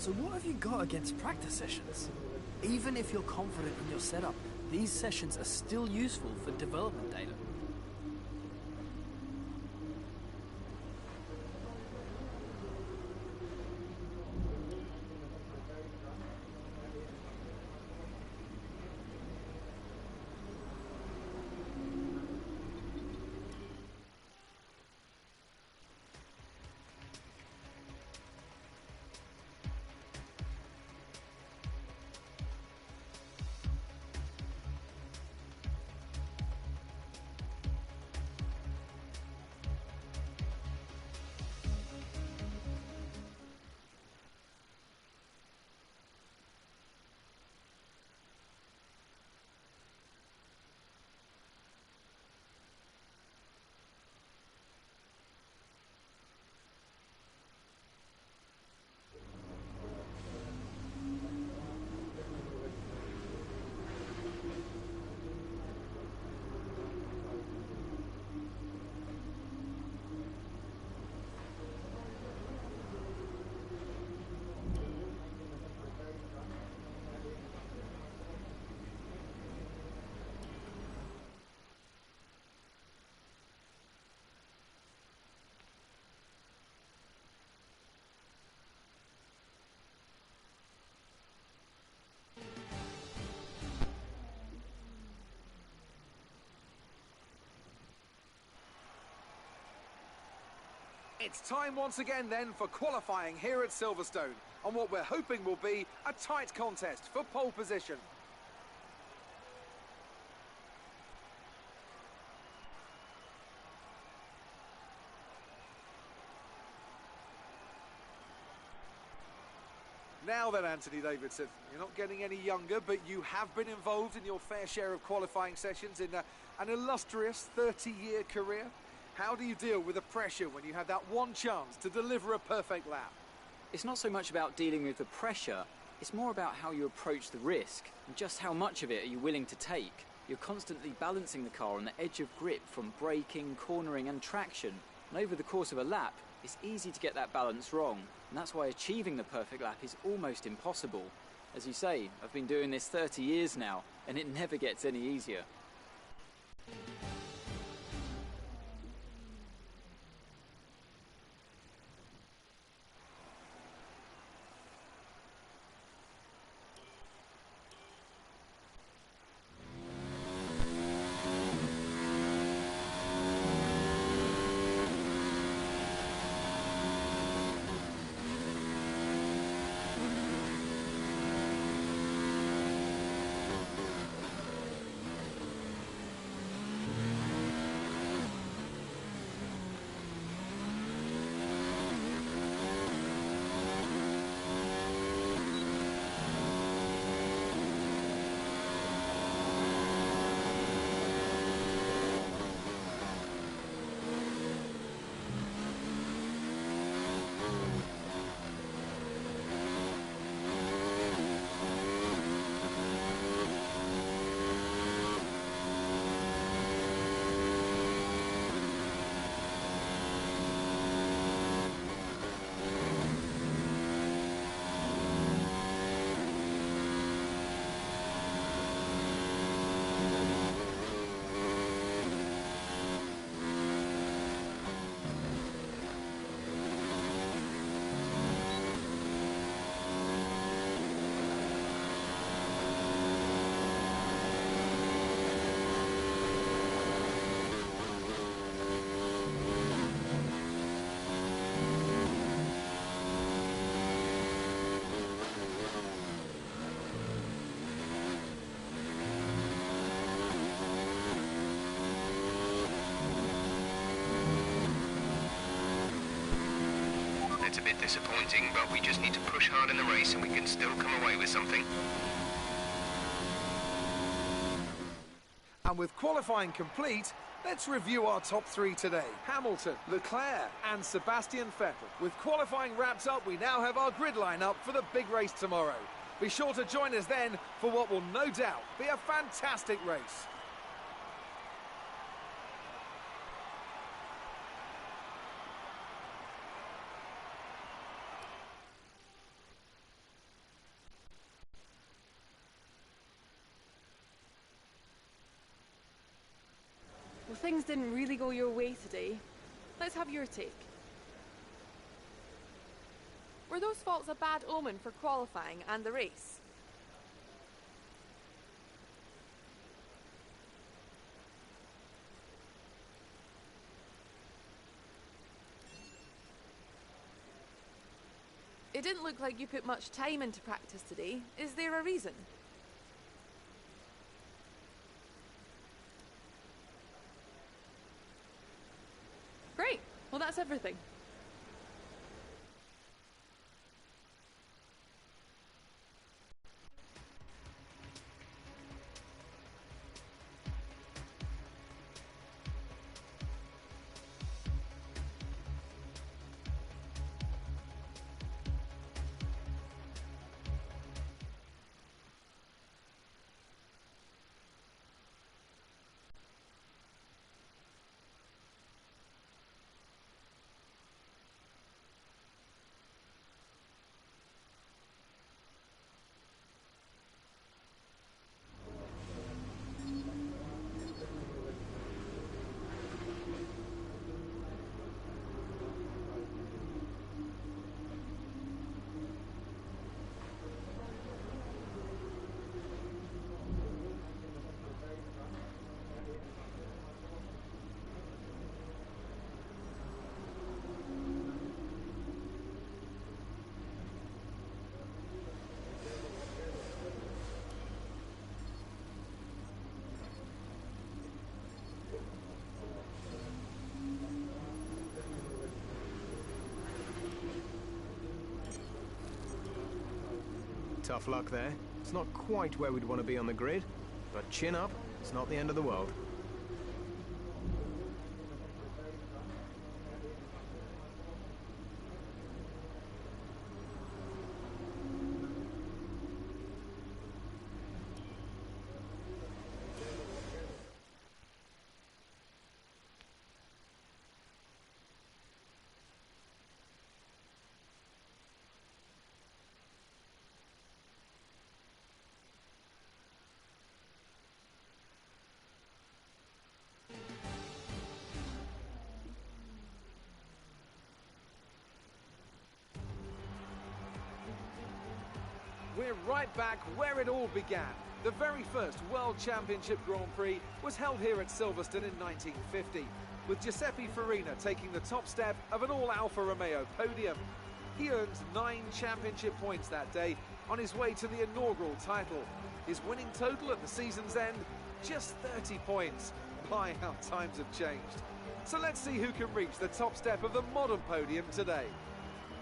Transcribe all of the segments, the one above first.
So what have you got against practice sessions? Even if you're confident in your setup, these sessions are still useful for development data. It's time once again then for qualifying here at Silverstone on what we're hoping will be a tight contest for pole position. Now then, Anthony Davidson, you're not getting any younger, but you have been involved in your fair share of qualifying sessions in an illustrious 30-year career. How do you deal with the pressure when you have that one chance to deliver a perfect lap? It's not so much about dealing with the pressure, it's more about how you approach the risk and just how much of it are you willing to take. You're constantly balancing the car on the edge of grip from braking, cornering and traction, and over the course of a lap, it's easy to get that balance wrong, and that's why achieving the perfect lap is almost impossible. As you say, I've been doing this 30 years now, and it never gets any easier. It's a bit disappointing, but we just need to push hard in the race and we can still come away with something. And with qualifying complete, let's review our top three today. Hamilton, Leclerc and Sebastian Vettel. With qualifying wrapped up, we now have our grid lineup for the big race tomorrow. Be sure to join us then for what will no doubt be a fantastic race. Well, things didn't really go your way today. Let's have your take. Were those faults a bad omen for qualifying and the race? It didn't look like you put much time into practice today. Is there a reason? Great. Well, that's everything. Tough luck there. It's not quite where we'd want to be on the grid, but chin up, it's not the end of the world. We're right back where it all began. The very first World Championship Grand Prix was held here at Silverstone in 1950, with Giuseppe Farina taking the top step of an all-Alfa Romeo podium. He earned 9 championship points that day on his way to the inaugural title. His winning total at the season's end, just 30 points. My, how times have changed. So let's see who can reach the top step of the modern podium today.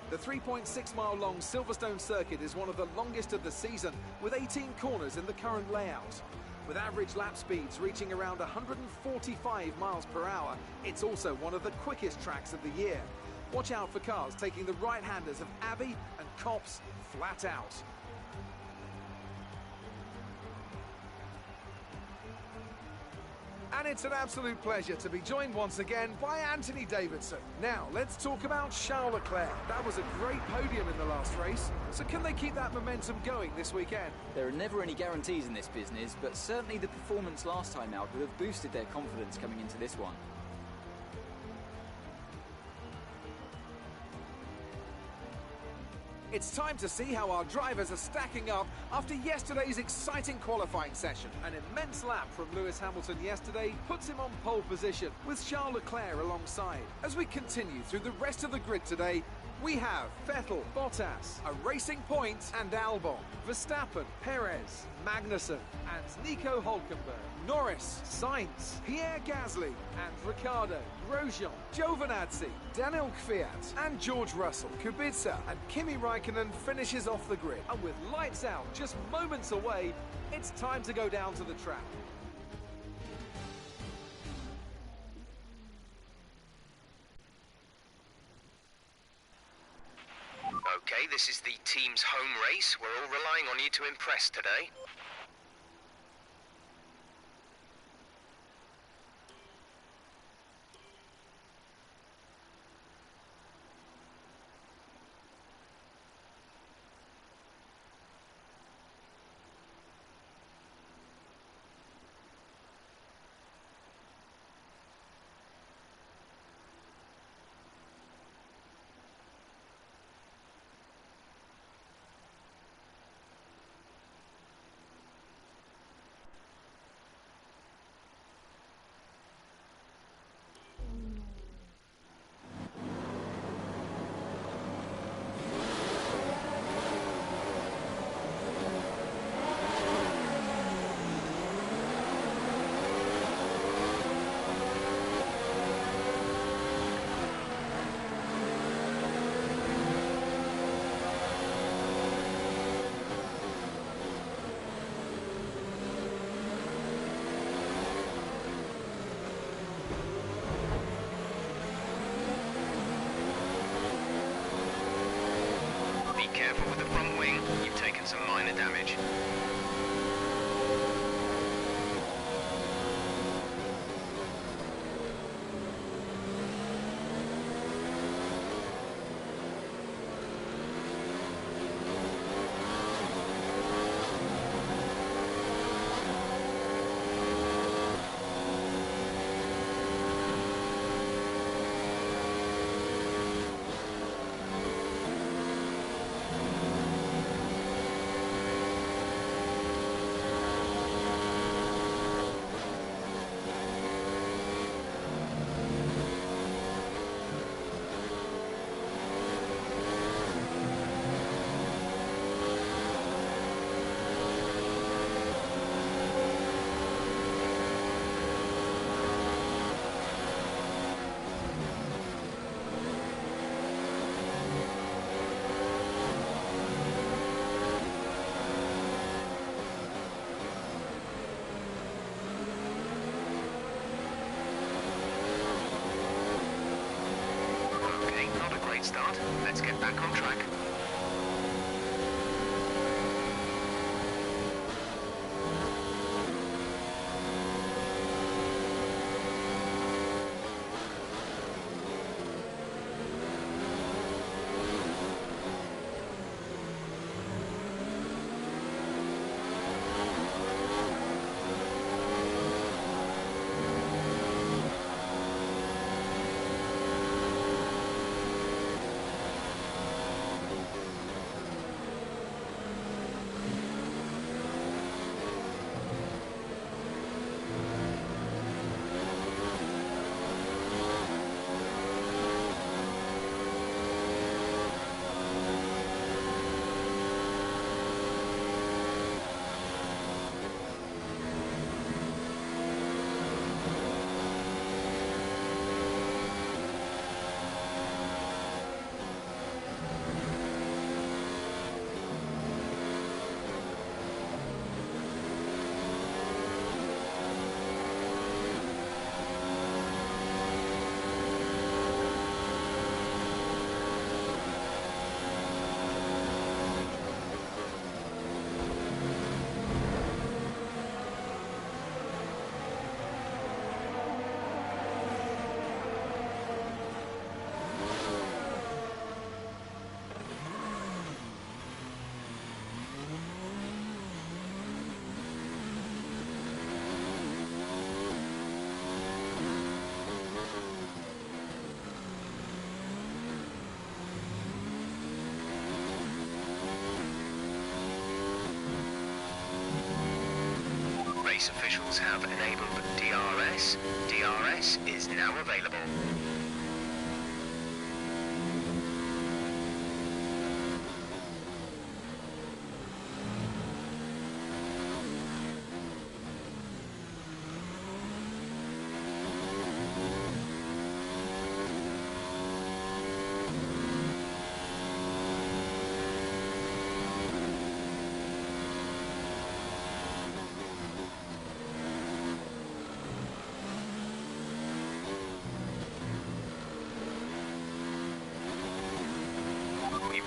The 3.6-mile-long Silverstone circuit is one of the longest of the season, with 18 corners in the current layout. With average lap speeds reaching around 145 miles per hour, it's also one of the quickest tracks of the year. Watch out for cars taking the right-handers of Abbey and Copse flat out. And it's an absolute pleasure to be joined once again by Anthony Davidson. Now, let's talk about Charles Leclerc. That was a great podium in the last race. So can they keep that momentum going this weekend? There are never any guarantees in this business, but certainly the performance last time out would have boosted their confidence coming into this one. It's time to see how our drivers are stacking up after yesterday's exciting qualifying session. An immense lap from Lewis Hamilton yesterday puts him on pole position, with Charles Leclerc alongside. As we continue through the rest of the grid today, we have Vettel, Bottas, a Racing Point and Albon, Verstappen, Perez, Magnussen and Nico Hülkenberg, Norris, Sainz, Pierre Gasly and Ricciardo, Grosjean, Giovinazzi, Daniel Kvyat and George Russell, Kubica and Kimi Raikkonen finishes off the grid. And with lights out just moments away, it's time to go down to the track. Okay, this is the team's home race. We're all relying on you to impress today. start. Let's get back on track. Race officials have enabled DRS. DRS is now available.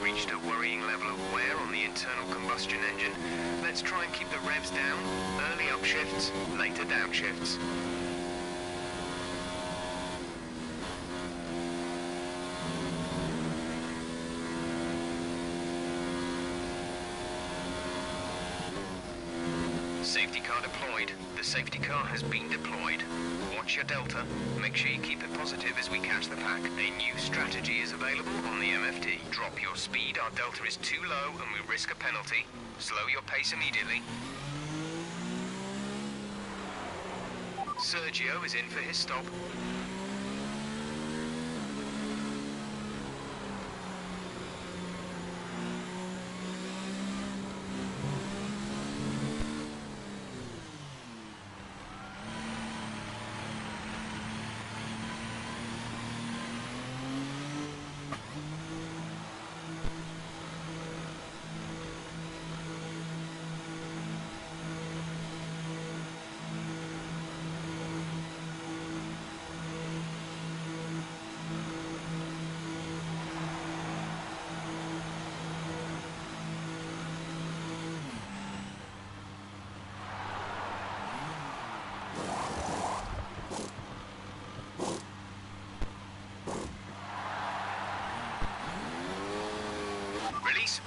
Reached a worrying level of wear on the internal combustion engine. Let's try and keep the revs down. Early upshifts, later downshifts. Safety car deployed. The safety car has been deployed. Watch your delta. Make sure you keep it positive as we catch the pack. A new strategy is available on the MFD. Drop your speed, our delta is too low and we risk a penalty. Slow your pace immediately. Sergio is in for his stop.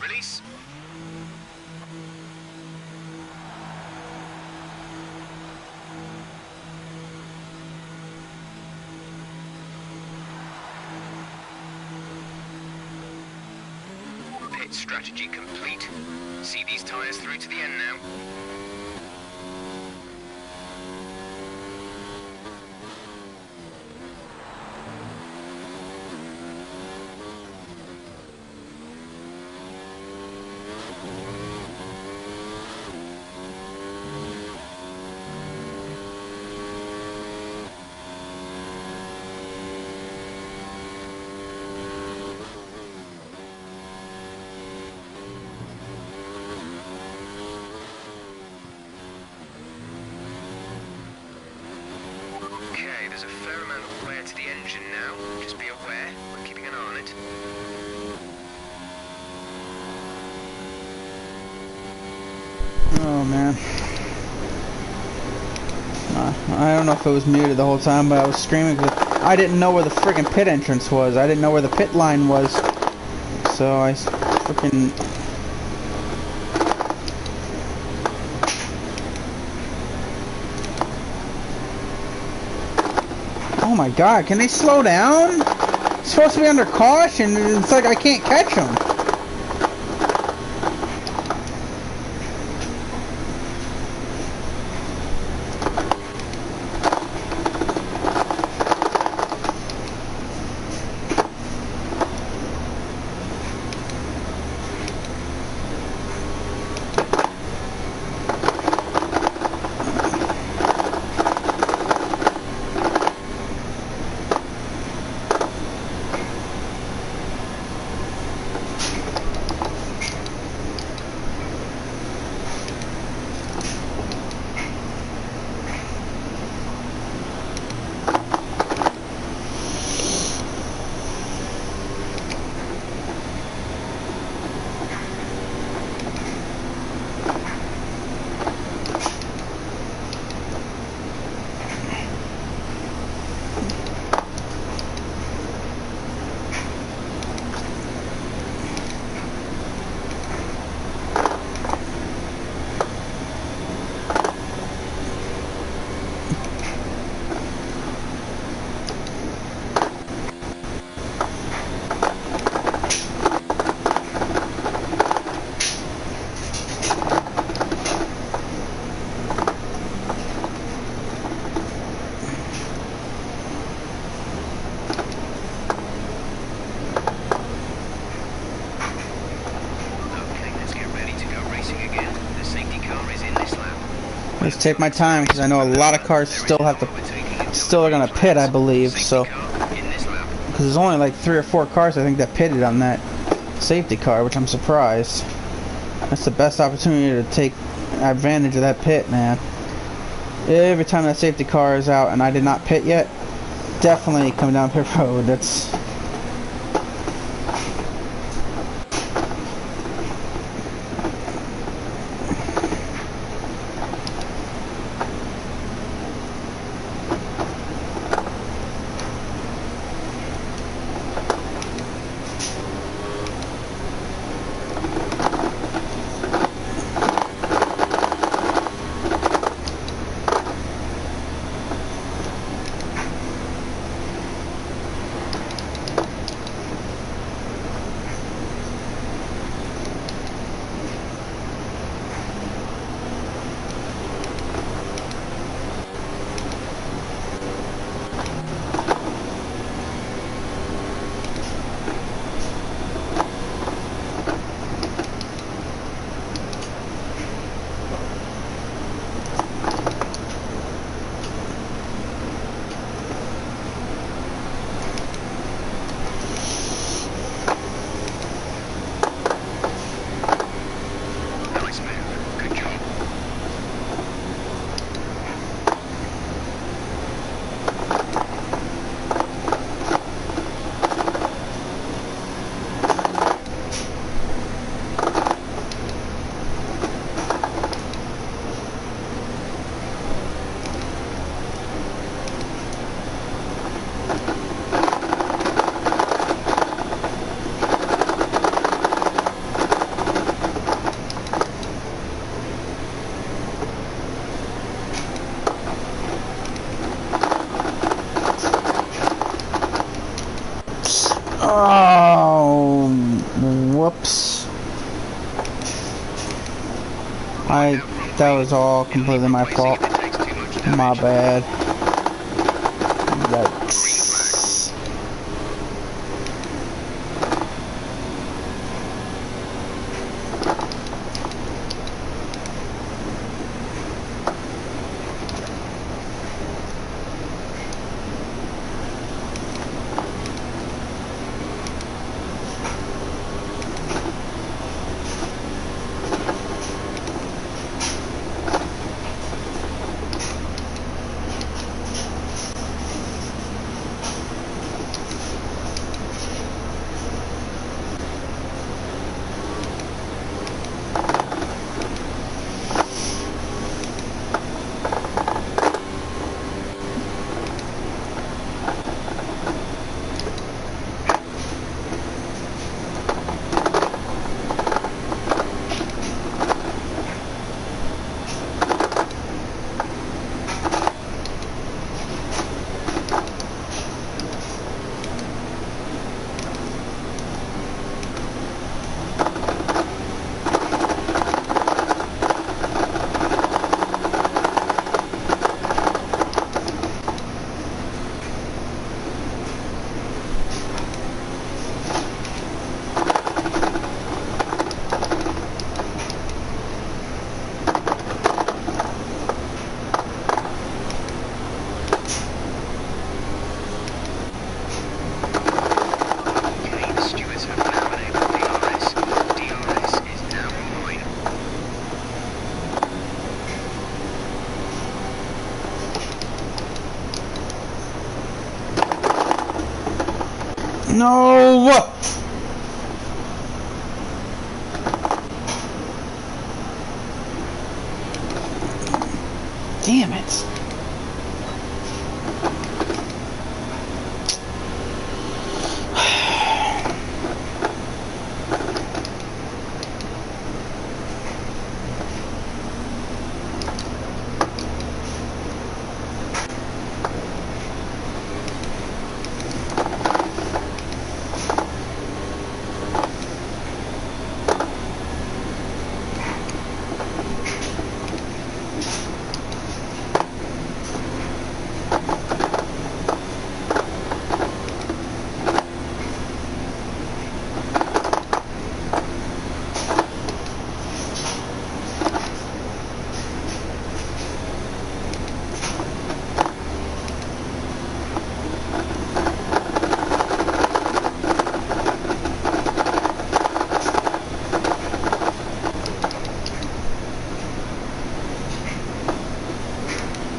Release. Pit strategy complete. See these tyres through to the end now. There's a fair amount of wear to the engine now. Just be aware, we're keeping an eye on it. man. I don't know if it was muted the whole time, but I was screaming because I didn't know where the friggin' pit entrance was. I didn't know where the pit line was. So I freaking... Oh my god, can they slow down? It's supposed to be under caution, and it's like I can't catch them. Let's take my time because I know a lot of cars still are gonna pit, I believe. So, because there's only like 3 or 4 cars I think that pitted on that safety car, which I'm surprised. That's the best opportunity to take advantage of that pit, man. Every time that safety car is out and I did not pit yet, definitely come down pit road. That's... Oh, whoops. That was all completely my fault. My bad. That's... No! Damn it.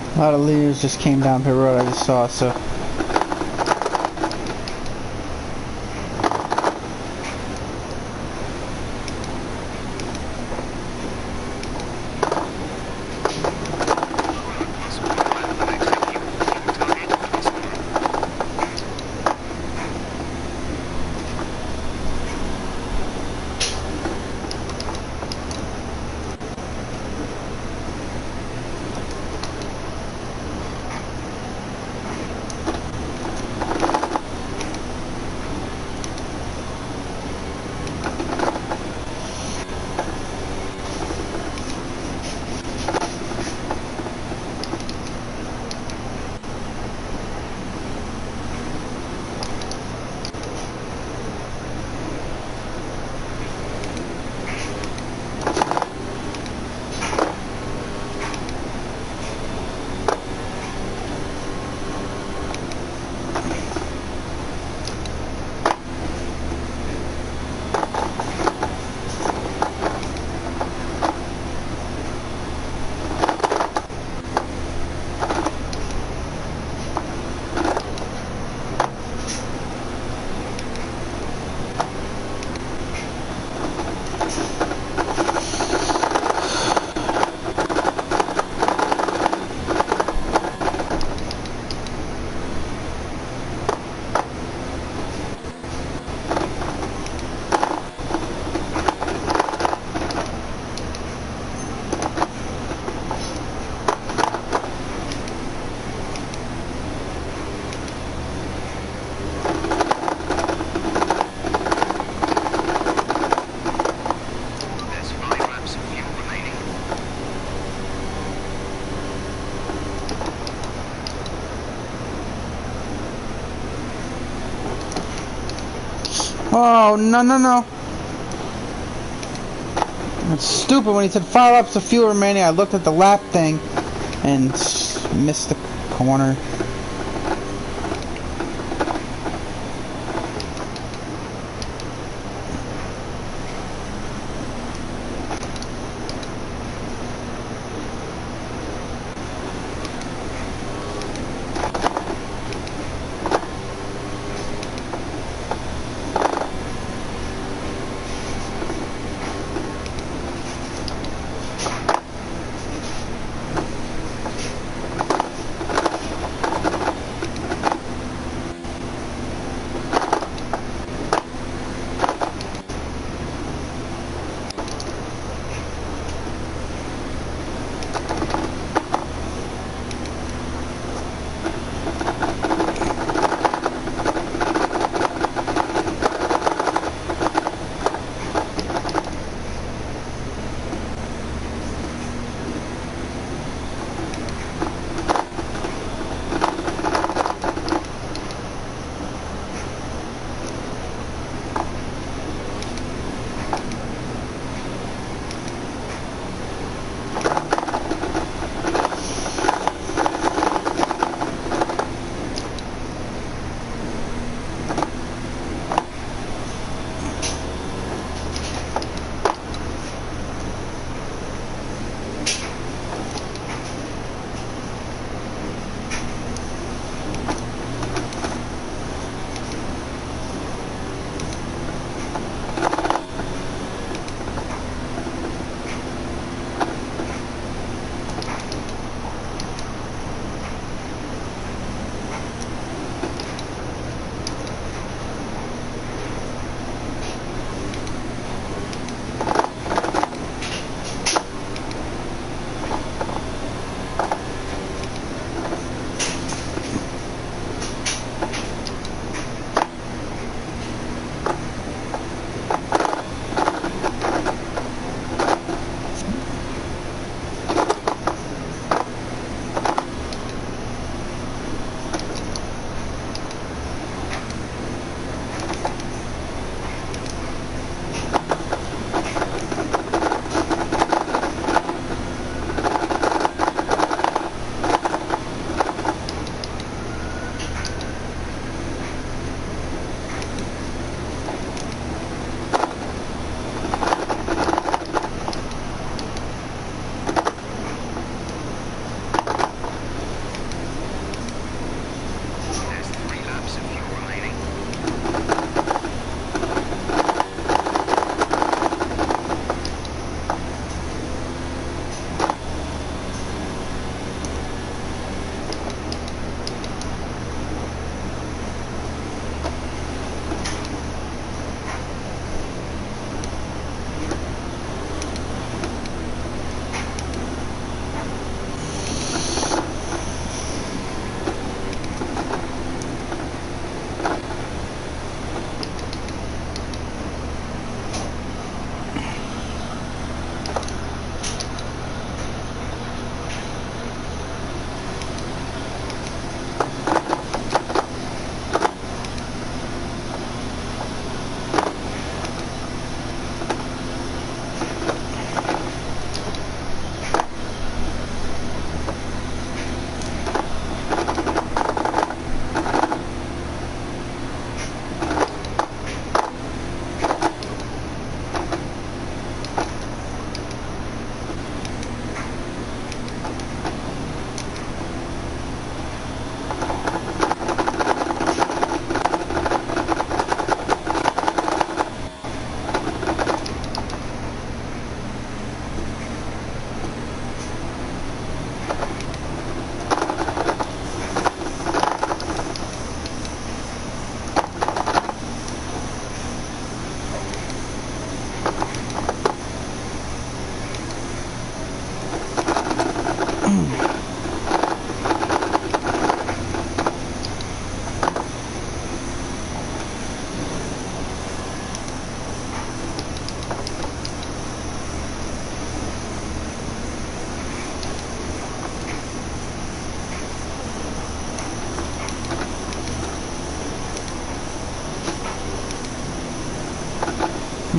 A lot of leaders just came down the road, I just saw, so. Oh, no, no, no. It's stupid when he said 5 laps of fuel remaining. I looked at the lap thing and missed the corner.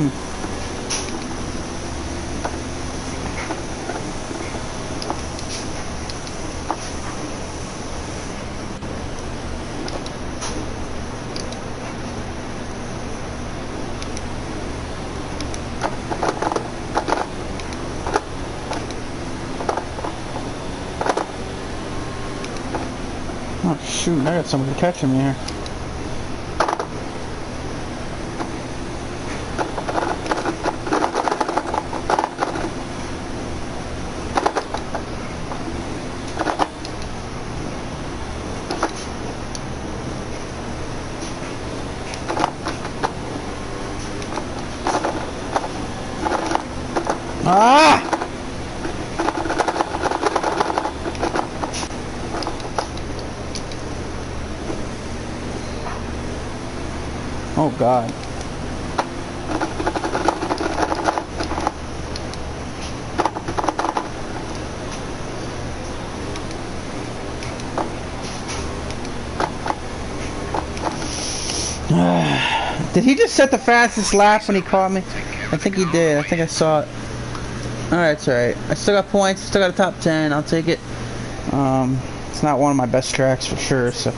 Oh shoot, I got somebody catching me here. Ah! Oh God. Did he just set the fastest lap when he caught me? I think he did. I think I saw it. Alright, it's alright. I still got points, still got a top 10, I'll take it. It's not one of my best tracks for sure, so.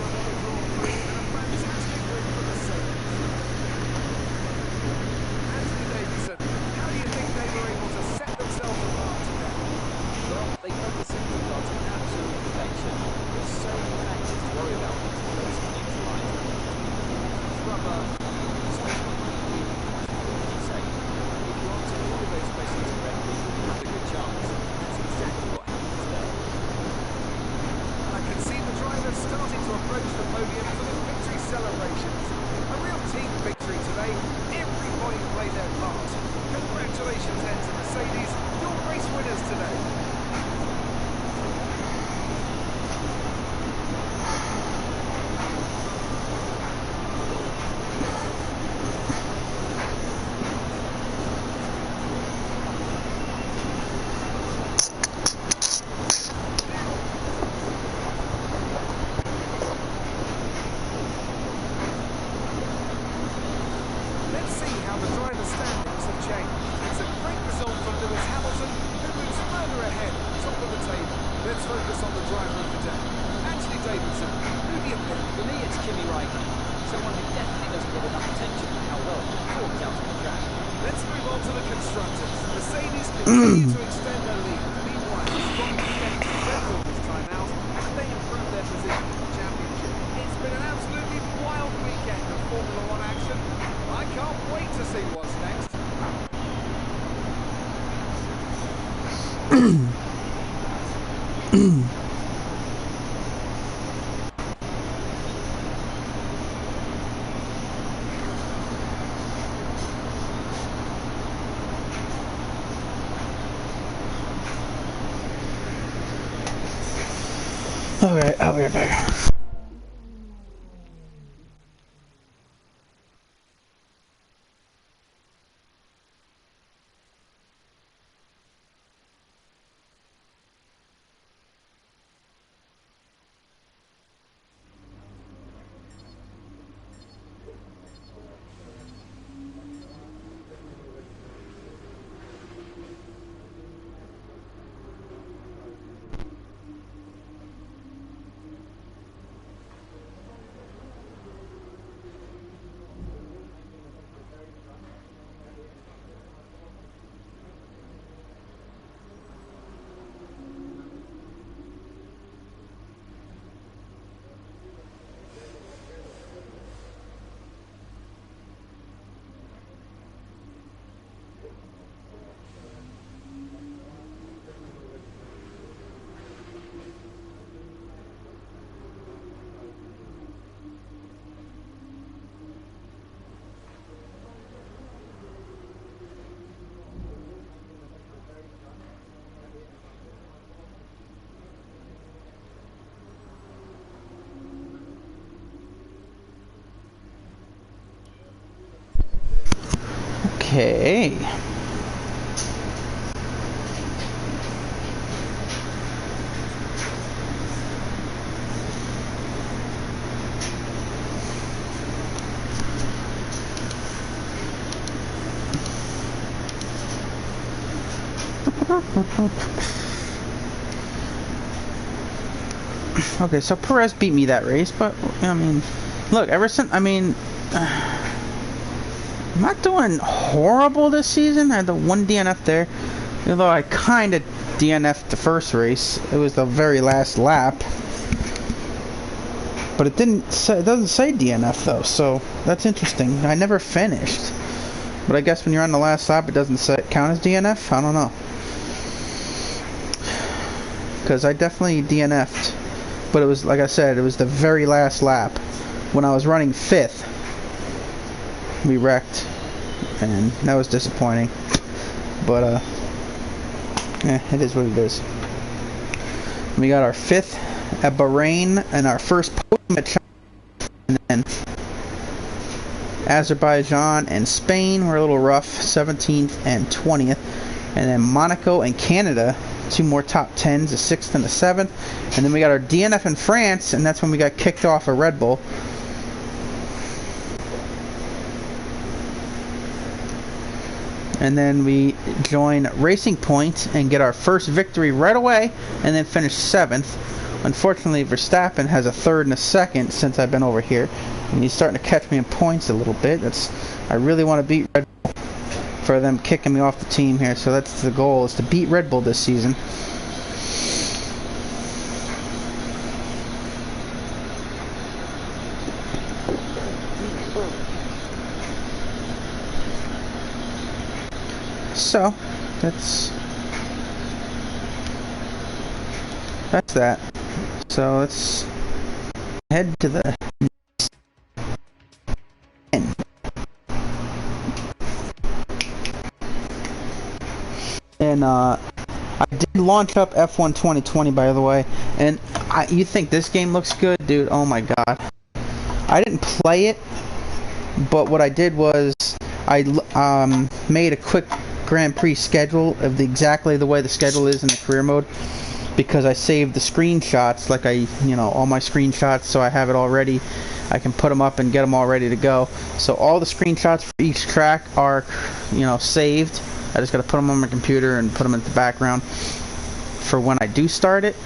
Okay, I'll be right back. Okay. Okay, so Perez beat me that race, but I mean, look, ever since, I mean, I'm not doing horrible this season. I had the one DNF there, although I kind of DNF'd the first race. It was the very last lap, but it didn't say, it doesn't say DNF though, so that's interesting. I never finished, but I guess when you're on the last lap, it doesn't say count as DNF. I don't know, because I definitely DNF'd. But it was, like I said, it was the very last lap. When I was running 5th, we wrecked. And that was disappointing. But, it is what it is. We got our 5th at Bahrain, and our first podium at China. And then Azerbaijan and Spain were a little rough, 17th and 20th. And then Monaco and Canada, 2 more top 10s, a 6th and a 7th. And then we got our DNF in France, and that's when we got kicked off a Red Bull. And then we join Racing Point and get our first victory right away, and then finish 7th. Unfortunately, Verstappen has a 3rd and a 2nd since I've been over here, and he's starting to catch me in points a little bit. I really want to beat Red Bull for them kicking me off the team here, so that's the goal, is to beat Red Bull this season. So that's that. So let's head to the end. And I did launch up F1 2020, by the way, and you think this game looks good, dude? Oh my god. I didn't play it, but what I did was I made a quick Grand Prix schedule of exactly the way the schedule is in the career mode, because I saved the screenshots, like all my screenshots, so I have it all ready. I can put them up and get them all ready to go. So all the screenshots for each track are, saved. I just got to put them on my computer and put them in the background for when I do start it.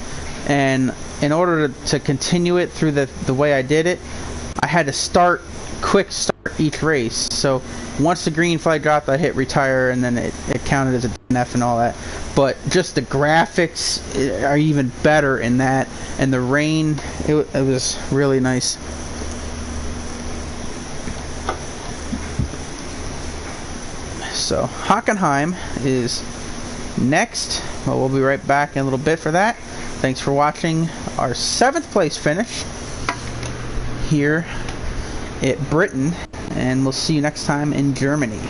And in order to continue it through the way I did it, I had to quick start each race. So once the green flag dropped, I hit retire, and then it counted as a DNF and all that. But just the graphics are even better in that, and the rain, it was really nice. So Hockenheim is next. Well, we'll be right back in a little bit for that. Thanks for watching our 7th place finish here at Britain, and we'll see you next time in Germany.